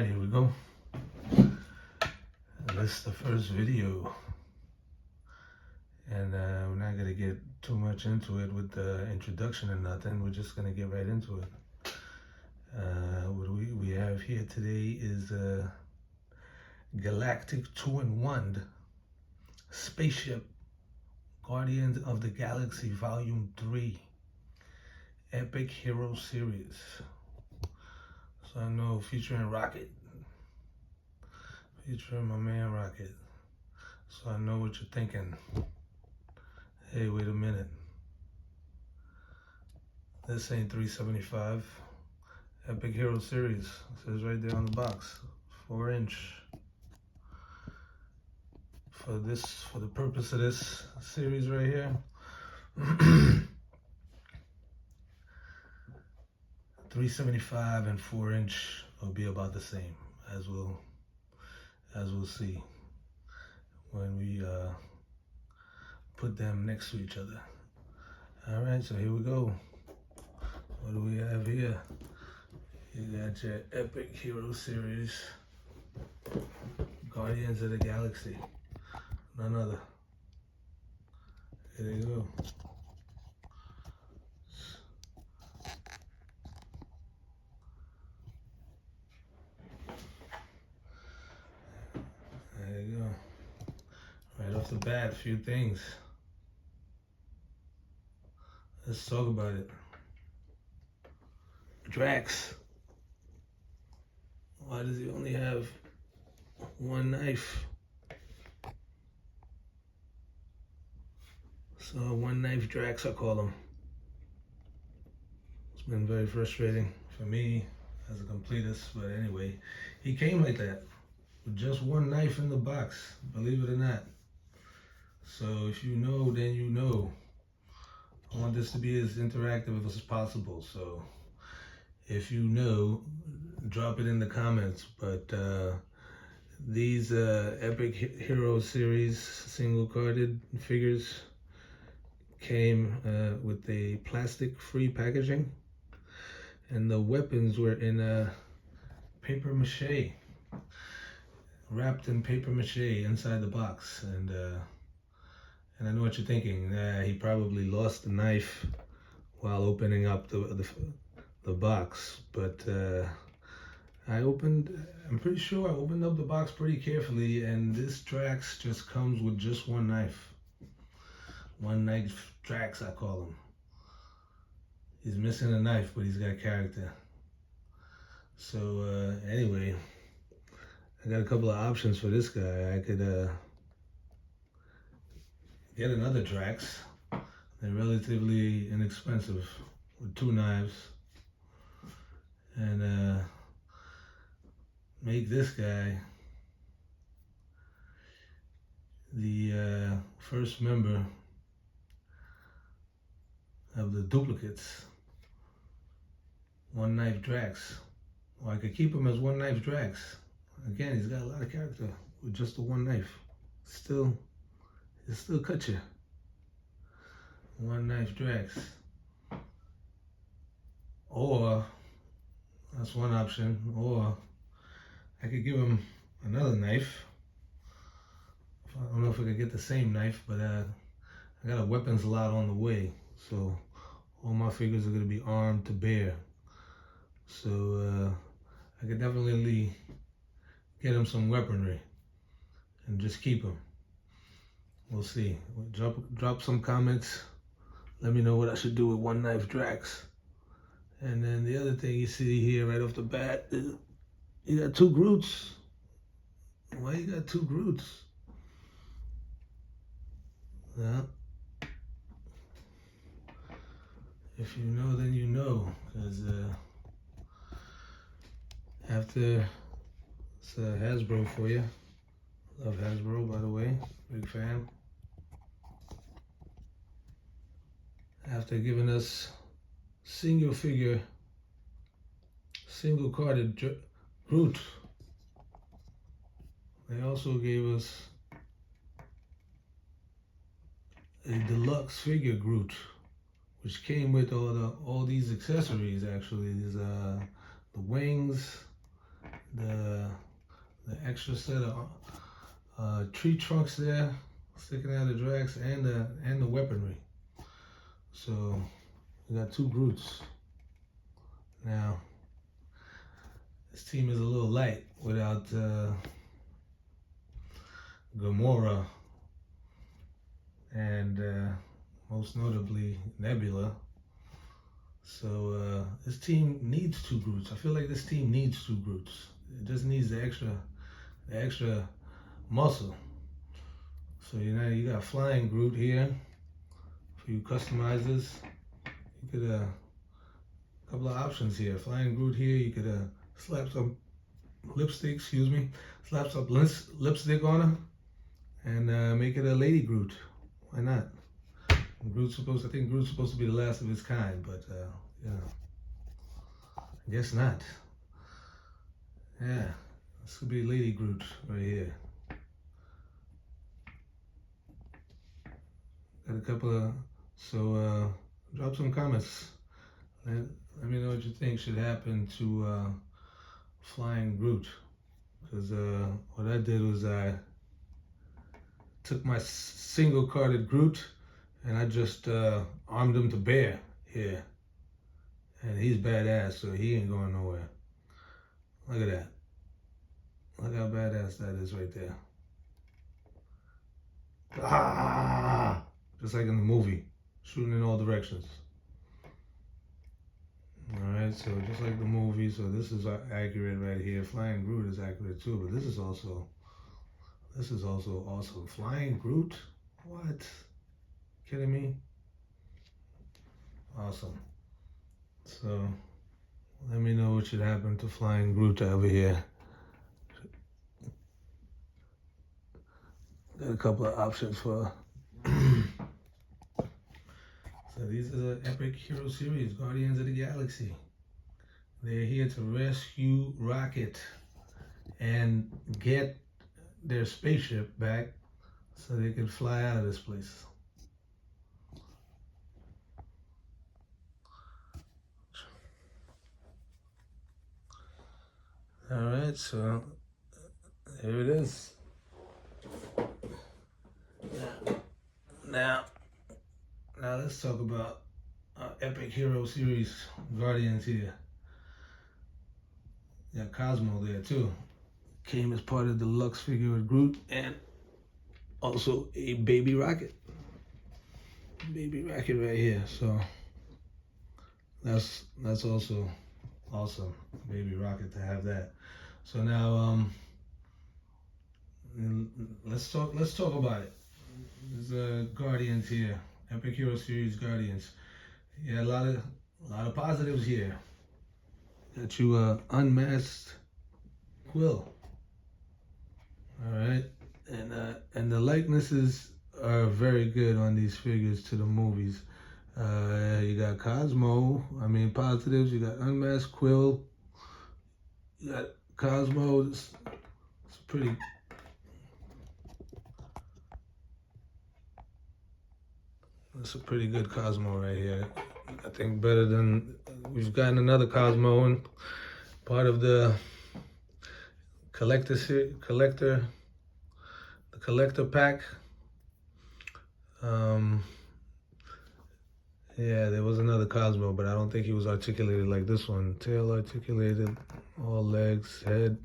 Alright, here we go. This is the first video, and we're not going to get too much into it with the introduction and nothing. We're just going to get right into it. What we have here today is Galactic 2-in-1 Spaceship Guardians of the Galaxy Volume 3 Epic Hero Series. So I know featuring Rocket. Featuring my man Rocket. So I know what you're thinking. Hey, wait a minute. This ain't 375. Epic Hero Series. It says right there on the box. 4-inch. For the purpose of this series right here. 375 and 4-inch will be about the same, as we'll see when we put them next to each other. All right, so here we go. What do we have here? You got your Epic Hero Series, Guardians of the Galaxy, none other. Here they go. There you go. Right off the bat, a few things. Let's talk about it. Drax. Why does he only have one knife? So one knife Drax, I call him. It's been very frustrating for me as a completist, but anyway, he came like that. With just one knife in the box, believe it or not. So if you know, then you know. I want this to be as interactive as possible. So if you know, drop it in the comments. But these Epic Hero Series single carded figures came with a plastic-free packaging, and the weapons were in paper mache. Wrapped in paper mache inside the box, and I know what you're thinking. He probably lost the knife while opening up the box, but I'm pretty sure I opened up the box pretty carefully, and this Drax just comes with just one knife. One knife Drax, I call him. He's missing a knife, but he's got character. So anyway, I got a couple of options for this guy. I could get another Drax. They're relatively inexpensive with two knives. And make this guy the first member of the duplicates. One knife Drax. Or I could keep him as one knife Drax. Again, he's got a lot of character with just the one knife. It still cut you. One knife Drax. Or, that's one option. Or, I could give him another knife. I don't know if I could get the same knife, but I got a weapons lot on the way. So, all my figures are going to be armed to bear. So, I could definitely get him some weaponry and just keep him. We'll see. Drop some comments. Let me know what I should do with one knife Drax. And then the other thing you see here right off the bat is you got two Groots. Why you got two Groots? Well, if you know, then you know. Because after it's Hasbro for you. Love Hasbro, by the way. Big fan. After giving us single figure, single carded Groot, they also gave us a deluxe figure Groot, which came with all these accessories. Actually, these the wings, the extra set of tree trunks there sticking out of the Drax and the weaponry. So we got 2 Groots. Now this team is a little light without Gamora and most notably Nebula. So this team needs 2 Groots. I feel like this team needs 2 Groots. It just needs the extra muscle. So you got Flying Groot here for you customizers. You could a couple of options here. Flying Groot here. You could slap some lipstick. Slap some lipstick on her and make it a Lady Groot. Why not? I think Groot's supposed to be the last of his kind, but I guess not. Yeah, this could be Lady Groot right here. Got a couple of, so drop some comments. Let me know what you think should happen to Flying Groot. Because what I did was I took my single carded Groot and I just armed him to bear here. And he's badass, so he ain't going nowhere. Look at that. Look how badass that is right there. Ah! Just like in the movie, shooting in all directions. Alright, so just like the movie, so this is accurate right here. Flying Groot is accurate too, but this is also awesome. Flying Groot? What? Kidding me? Awesome. So let me know what should happen to Flying Groot over here. Got a couple of options for so these are the Epic Hero Series, Guardians of the Galaxy. They're here to rescue Rocket and get their spaceship back so they can fly out of this place. All right, so here it is. Now let's talk about Epic Hero Series Guardians here. Got Cosmo there too. Came as part of the deluxe figure with Groot and also a Baby Rocket. Baby Rocket right here. So that's also awesome. Baby Rocket to have that. So now let's talk about it. There's Guardians here. Epic Hero Series Guardians. Yeah, a lot of positives here. Got you unmasked Quill. All right, and the likenesses are very good on these figures to the movies. You got Cosmo. I mean, positives. You got unmasked Quill. You got Cosmo. It's pretty. That's a pretty good Cosmo right here. I think better than we've gotten another Cosmo and part of the collector pack. Yeah, there was another Cosmo, but I don't think he was articulated like this one. Tail articulated, all legs, head.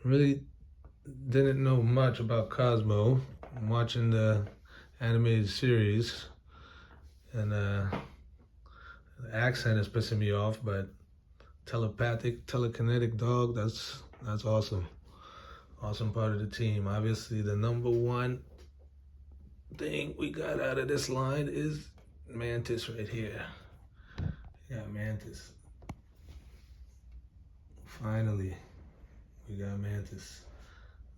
Really didn't know much about Cosmo. I'm watching the animated series, and the accent is pissing me off, but telekinetic dog, that's awesome. Awesome part of the team. Obviously, the number one thing we got out of this line is Mantis right here. Yeah, Mantis. Finally, we got Mantis.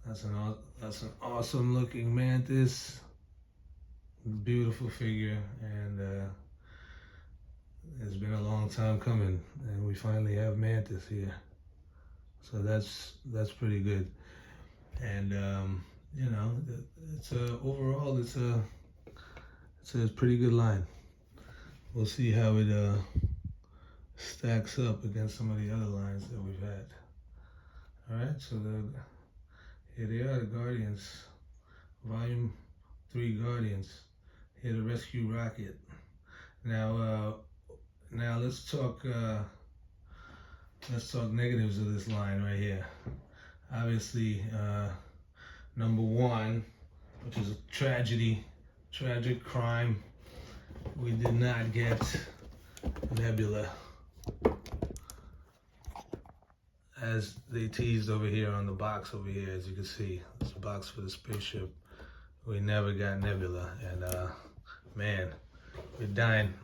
That's an awesome looking Mantis. Beautiful figure, and it's been a long time coming, and we finally have Mantis here. So that's pretty good. And you know, it's overall it's a pretty good line. We'll see how it stacks up against some of the other lines that we've had. All right, so here they are, the Guardians, Volume 3 Guardians. Here to rescue Rocket. Now let's talk negatives of this line right here. Obviously, number one, which is a tragic crime. We did not get Nebula, as they teased over here on the box over here. As you can see, it's a box for the spaceship. We never got Nebula, and man, we're dying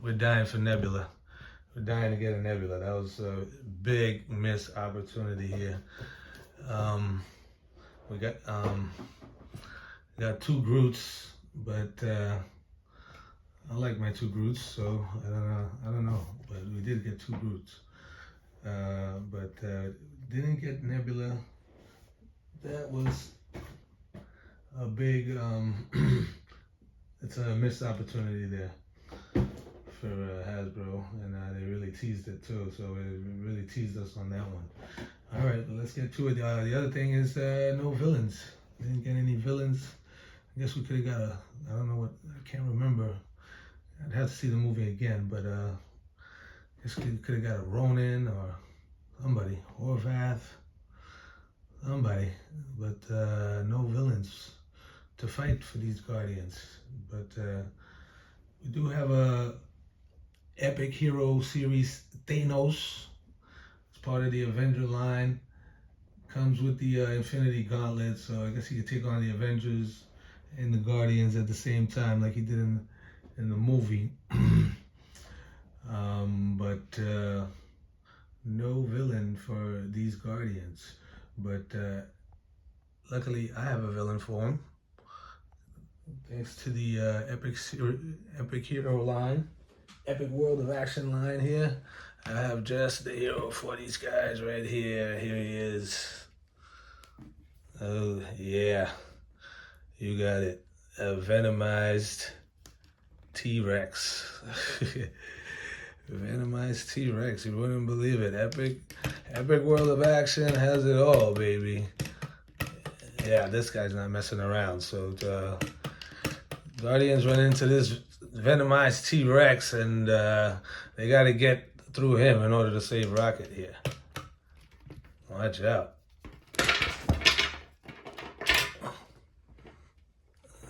for Nebula. We're dying to get a Nebula. That was a big missed opportunity here. We got two Groots, but I like my two Groots, so I don't know, but we did get two Groots, but didn't get Nebula. That was a big it's a missed opportunity there for Hasbro, and they really teased it too, so it really teased us on that one. All right, let's get to it. The other thing is no villains. Didn't get any villains. I guess we could have got I don't know what, I can't remember. I'd have to see the movie again, but I guess we could have got a Ronin or somebody, Horvath, somebody, but no villains to fight for these Guardians. But we do have a Epic Hero Series Thanos. It's part of the Avenger line. Comes with the Infinity Gauntlet, so I guess he could take on the Avengers and the Guardians at the same time, like he did in the movie. But no villain for these Guardians. But luckily, I have a villain for him. Thanks to the Epic Hero line, Epic World of Action line here. I have just the hero for these guys right here. Here he is. Oh, yeah. You got it. A Venomized T-Rex. Venomized T-Rex. You wouldn't believe it. Epic World of Action has it all, baby. Yeah, this guy's not messing around. So Guardians run into this Venomized T-Rex, and they got to get through him in order to save Rocket here. Watch out.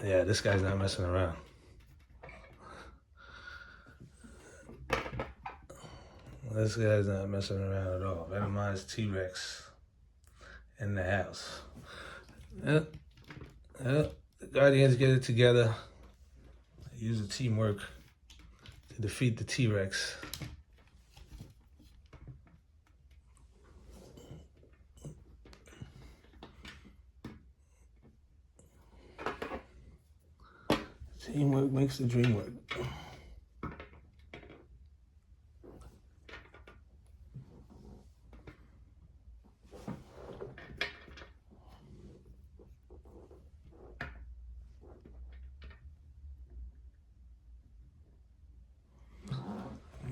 Yeah, this guy's not messing around. This guy's not messing around at all. Venomized T-Rex in the house. Yep. The Guardians get it together. Use the teamwork to defeat the T-Rex. Teamwork makes the dream work.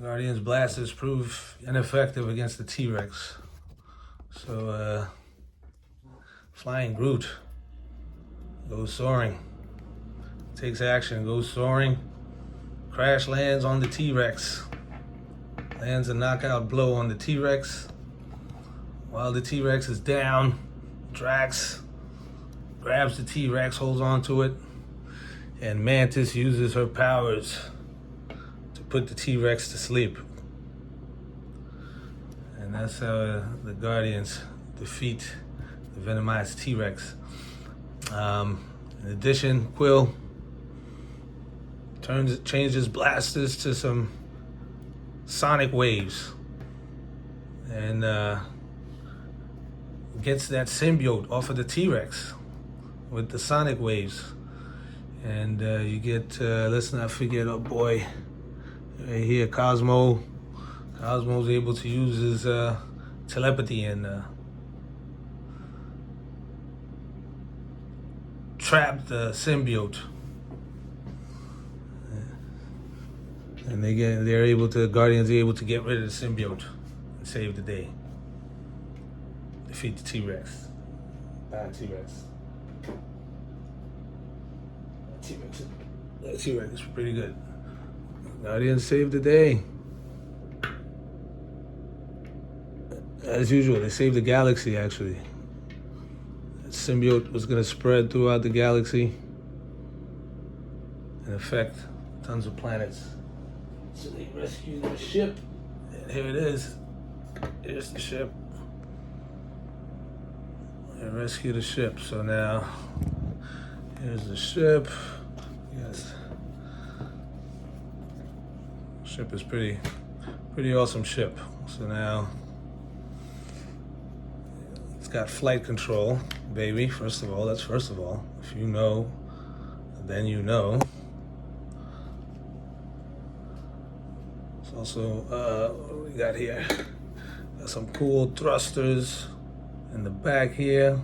Guardians blasters prove ineffective against the T-Rex. So, Flying Groot goes soaring. Takes action, goes soaring. Crash lands on the T-Rex. Lands a knockout blow on the T-Rex. While the T-Rex is down, Drax grabs the T-Rex, holds on to it, and Mantis uses her powers to put the T-Rex to sleep. And that's how the Guardians defeat the Venomized T-Rex. In addition, Quill changes blasters to some sonic waves and gets that symbiote off of the T-Rex with the sonic waves. And you get, let's not forget, oh boy, right here, Cosmo. Cosmo's able to use his telepathy and trap the symbiote. and Guardians are able to get rid of the symbiote and save the day. Defeat the T-Rex. Bad T-Rex. T-Rex is pretty good. Guardians saved the day. As usual, they saved the galaxy, actually. The symbiote was going to spread throughout the galaxy and affect tons of planets. So they rescued the ship, and here it is. Here's the ship. They rescued the ship, so now here's the ship. Yes. Ship is pretty awesome ship. So now it's got flight control, baby. First of all, that's first of all. If you know, then you know. It's also, what do we got here? Got some cool thrusters in the back here.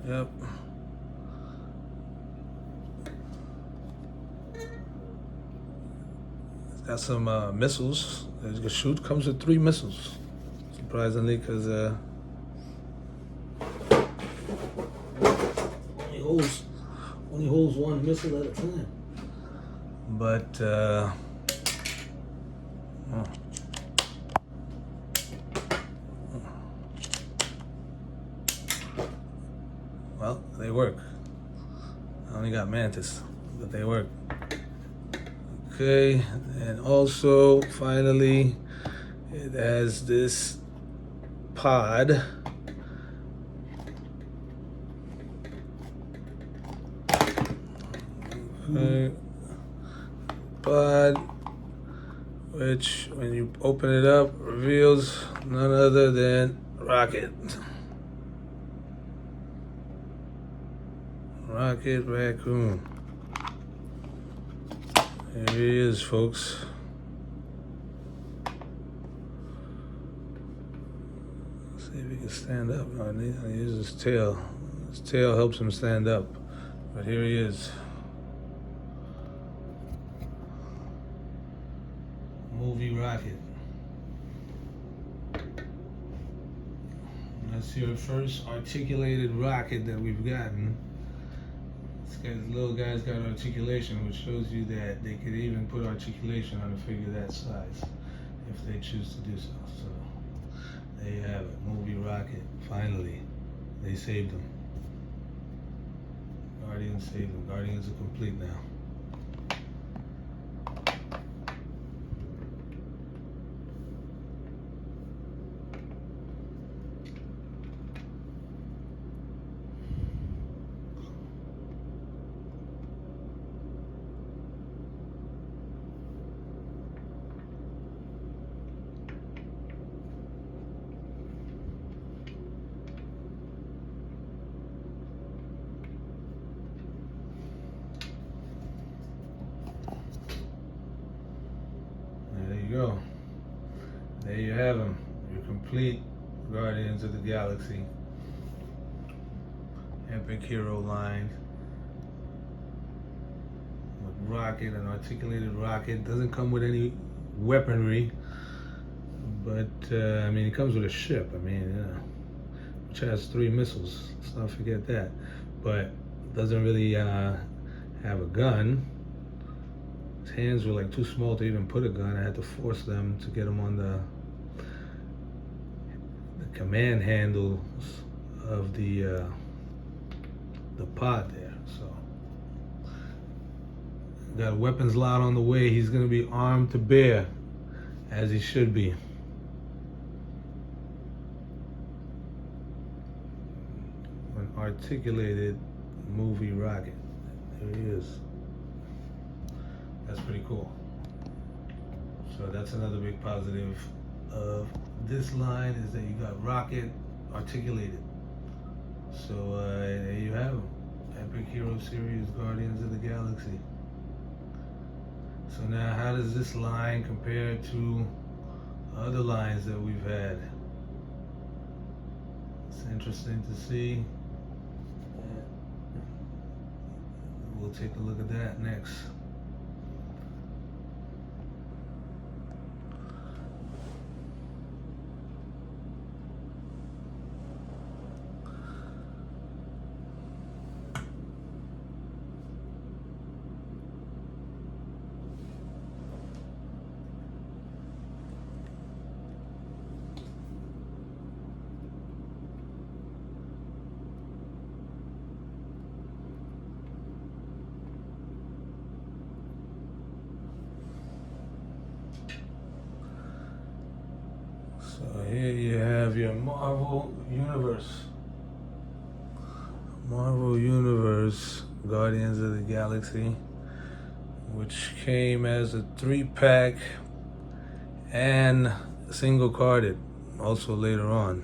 Yep. It's got some missiles that you can shoot. Comes with 3 missiles, surprisingly, because only holds 1 missile at a time. But well, they work. I only got Mantis, but they work. Okay, and also, finally, it has this pod. Okay. Pod, which, when you open it up, reveals none other than Rocket. Rocket Raccoon. There he is, folks. Let's see if he can stand up. No, he uses his tail. His tail helps him stand up. But here he is. Movie Rocket. That's your first articulated rocket that we've gotten. This little guy's got articulation, which shows you that they could even put articulation on a figure that size if they choose to do so. So there you have it, Movie Rocket. Finally, they saved him. Guardians saved him. Guardians are complete now. Go. There you have them, your complete Guardians of the Galaxy epic hero line with Rocket, an articulated rocket. Doesn't come with any weaponry, but I mean, it comes with a ship. I mean, which has 3 missiles. Let's not forget that. But doesn't really have a gun. His hands were like too small to even put a gun. I had to force them to get him on the command handles of the pod there. So got a weapons lot on the way. He's gonna be armed to bear, as he should be. An articulated movie rocket. There he is. That's pretty cool. So that's another big positive of this line, is that you got Rocket articulated. So there you have them. Epic Hero Series Guardians of the Galaxy. So now how does this line compare to other lines that we've had? It's interesting to see. we'll take a look at that next. So here you have your Marvel Universe. Marvel Universe Guardians of the Galaxy, which came as a 3-pack and single carded also later on.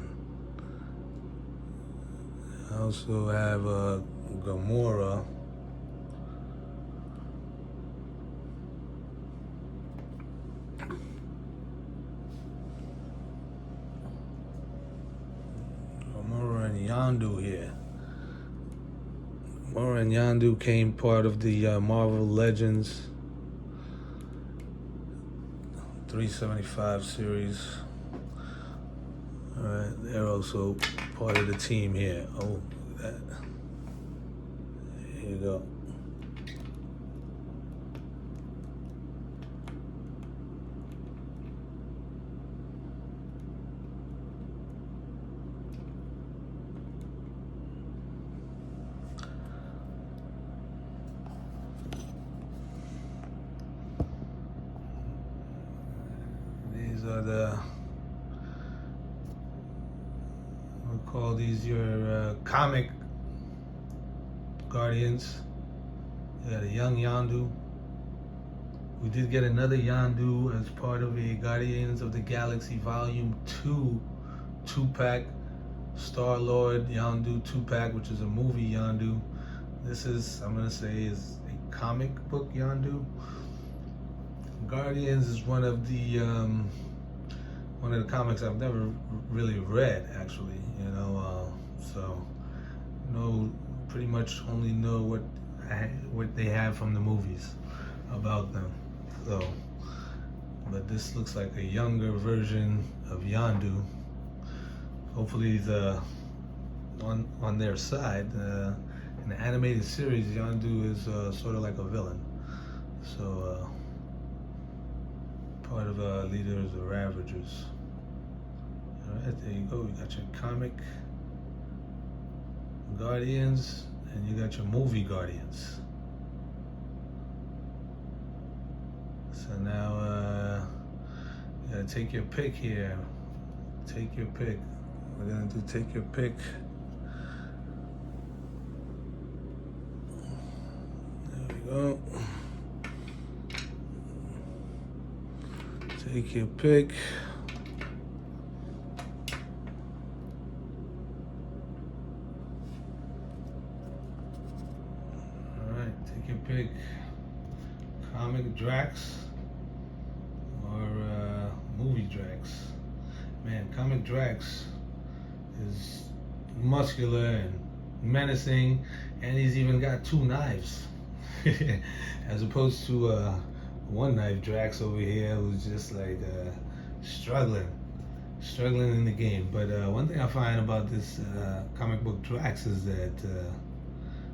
I also have Gamora. Gamora and Yondu here. Gamora and Yondu came part of the Marvel Legends 375 series. Alright, they're also part of the team here. Oh, look at that. Here you go. These are we'll call these your comic Guardians. You got a young Yondu. We did get another Yondu as part of a Guardians of the Galaxy Volume 2 2-pack. Star-Lord Yondu 2-pack, which is a movie Yondu. This is, I'm going to say, is a comic book Yondu. Guardians is one of the comics I've never really read, actually, so pretty much only know what they have from the movies about them. So, but this looks like a younger version of Yondu. Hopefully on their side. In the animated series, Yondu is sort of like a villain. So part of Leaders of Ravagers. Alright, there you go. You got your comic Guardians and you got your movie Guardians. So now you gotta take your pick here. Take your pick. We're gonna do take your pick. There we go. Take your pick. Alright, take your pick. Comic Drax or movie Drax. Man, Comic Drax is muscular and menacing, and he's even got 2 knives. As opposed to one knife Drax over here who's just like struggling in the game. But one thing I find about this comic book Drax is that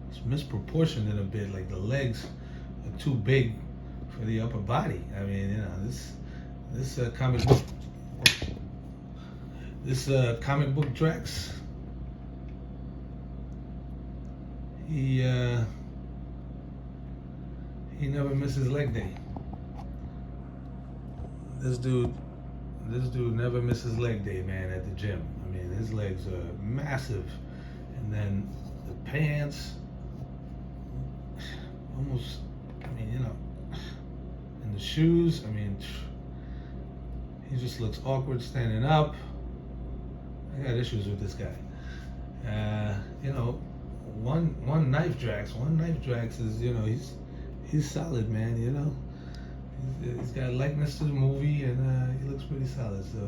it's misproportioned in a bit. Like the legs are too big for the upper body. I mean, this comic book Drax, he never misses leg day. This dude never misses leg day, man, at the gym. I mean, his legs are massive. And then the pants, almost, and the shoes, he just looks awkward standing up. I got issues with this guy. One knife Drax is, he's solid, man, He's got likeness to the movie, and he looks pretty solid. So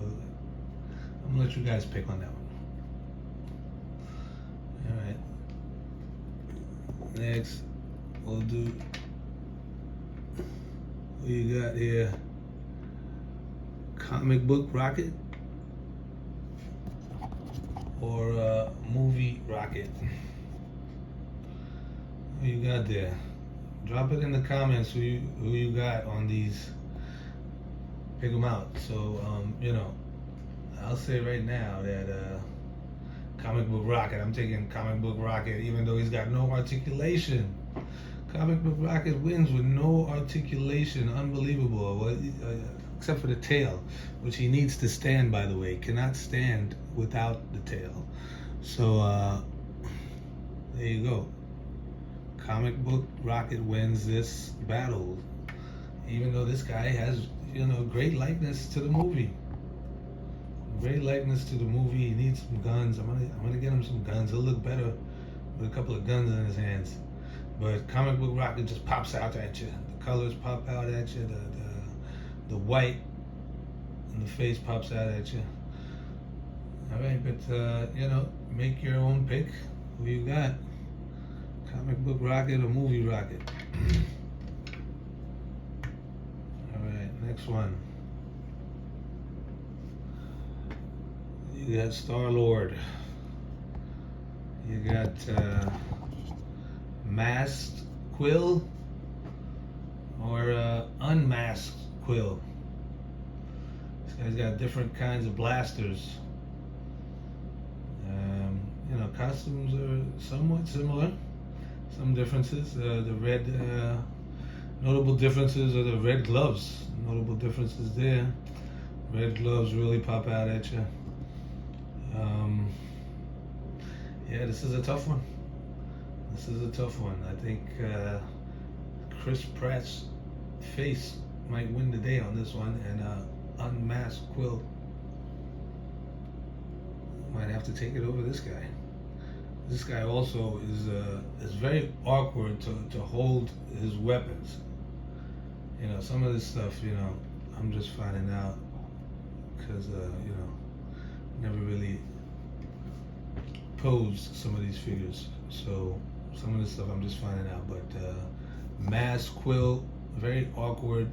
I'm gonna let you guys pick on that one. All right. Next, we'll do, what you got here? Comic book rocket or movie rocket? Who you got there? Drop it in the comments who you got on these. Pick them out. So I'll say right now that Comic Book Rocket, I'm taking Comic Book Rocket, even though he's got no articulation. Comic Book Rocket wins with no articulation. Unbelievable. Except for the tail, which he needs to stand, by the way. Cannot stand without the tail. So there you go. Comic Book Rocket wins this battle, even though this guy has, great likeness to the movie. Great likeness to the movie. He needs some guns. I'm gonna get him some guns. He'll look better with a couple of guns in his hands. But Comic Book Rocket just pops out at you. The colors pop out at you. The white in the face pops out at you. All right, but make your own pick. Who you got? Comic Book Rocket or movie rocket? All right, next one. You got Star-Lord. You got Masked Quill or Unmasked Quill. This guy's got different kinds of blasters. Costumes are somewhat similar. Some differences. The red, notable differences are the red gloves. Notable differences there. Red gloves really pop out at you. Yeah, this is a tough one. This is a tough one. I think Chris Pratt's face might win the day on this one, and Unmasked Quill might have to take it over this guy. This guy also is very awkward to hold his weapons. Some of this stuff, I'm just finding out because never really posed some of these figures. So some of this stuff I'm just finding out. But Masked Quill, very awkward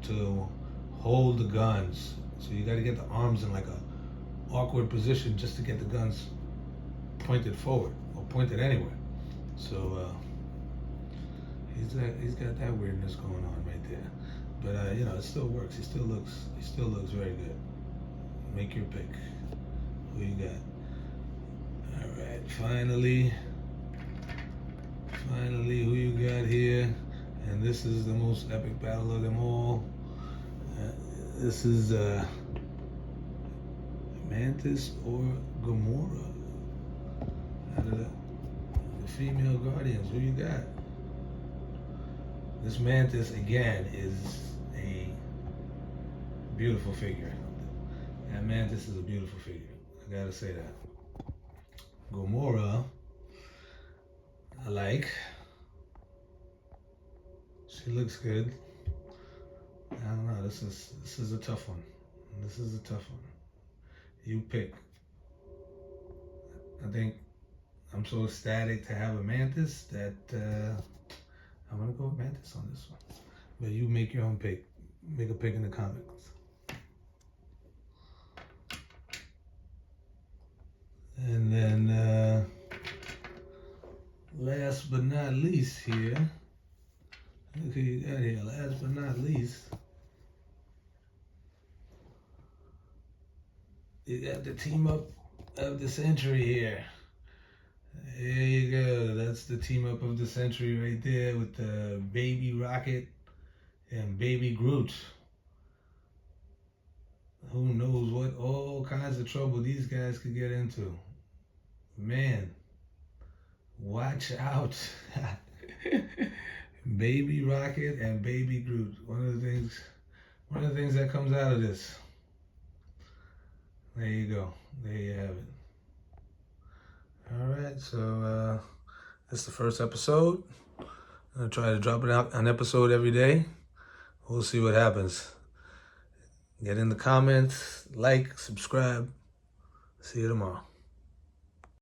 to hold the guns. So you got to get the arms in like a awkward position just to get the guns pointed forward or pointed anywhere. So he's got that weirdness going on right there. But it still works. He still looks very good. Make your pick. Who you got? All right, finally, who you got here? And this is the most epic battle of them all. This is Mantis or Gamora out of the female Guardians. Who you got? This Mantis again is a beautiful figure. That Mantis is a beautiful figure. I gotta say that. Gamora, I like. She looks good. I don't know. This is a tough one. This is a tough one. You pick. I think I'm so ecstatic to have a Mantis that I'm gonna go with Mantis on this one. But you make your own pick. Make a pick in the comments. And then last but not least here, look who you got here. Last but not least, you got the team up of the century here. There you go. That's the team up of the century right there with the Baby Rocket and Baby Groot. Who knows what all kinds of trouble these guys could get into. Man, watch out. Baby Rocket and Baby Groot. One of the things that comes out of this. There you go. There you have it. All right, so this is the first episode. I'm gonna try to drop it out an episode every day. We'll see what happens. Get in the comments, like, subscribe. See you tomorrow.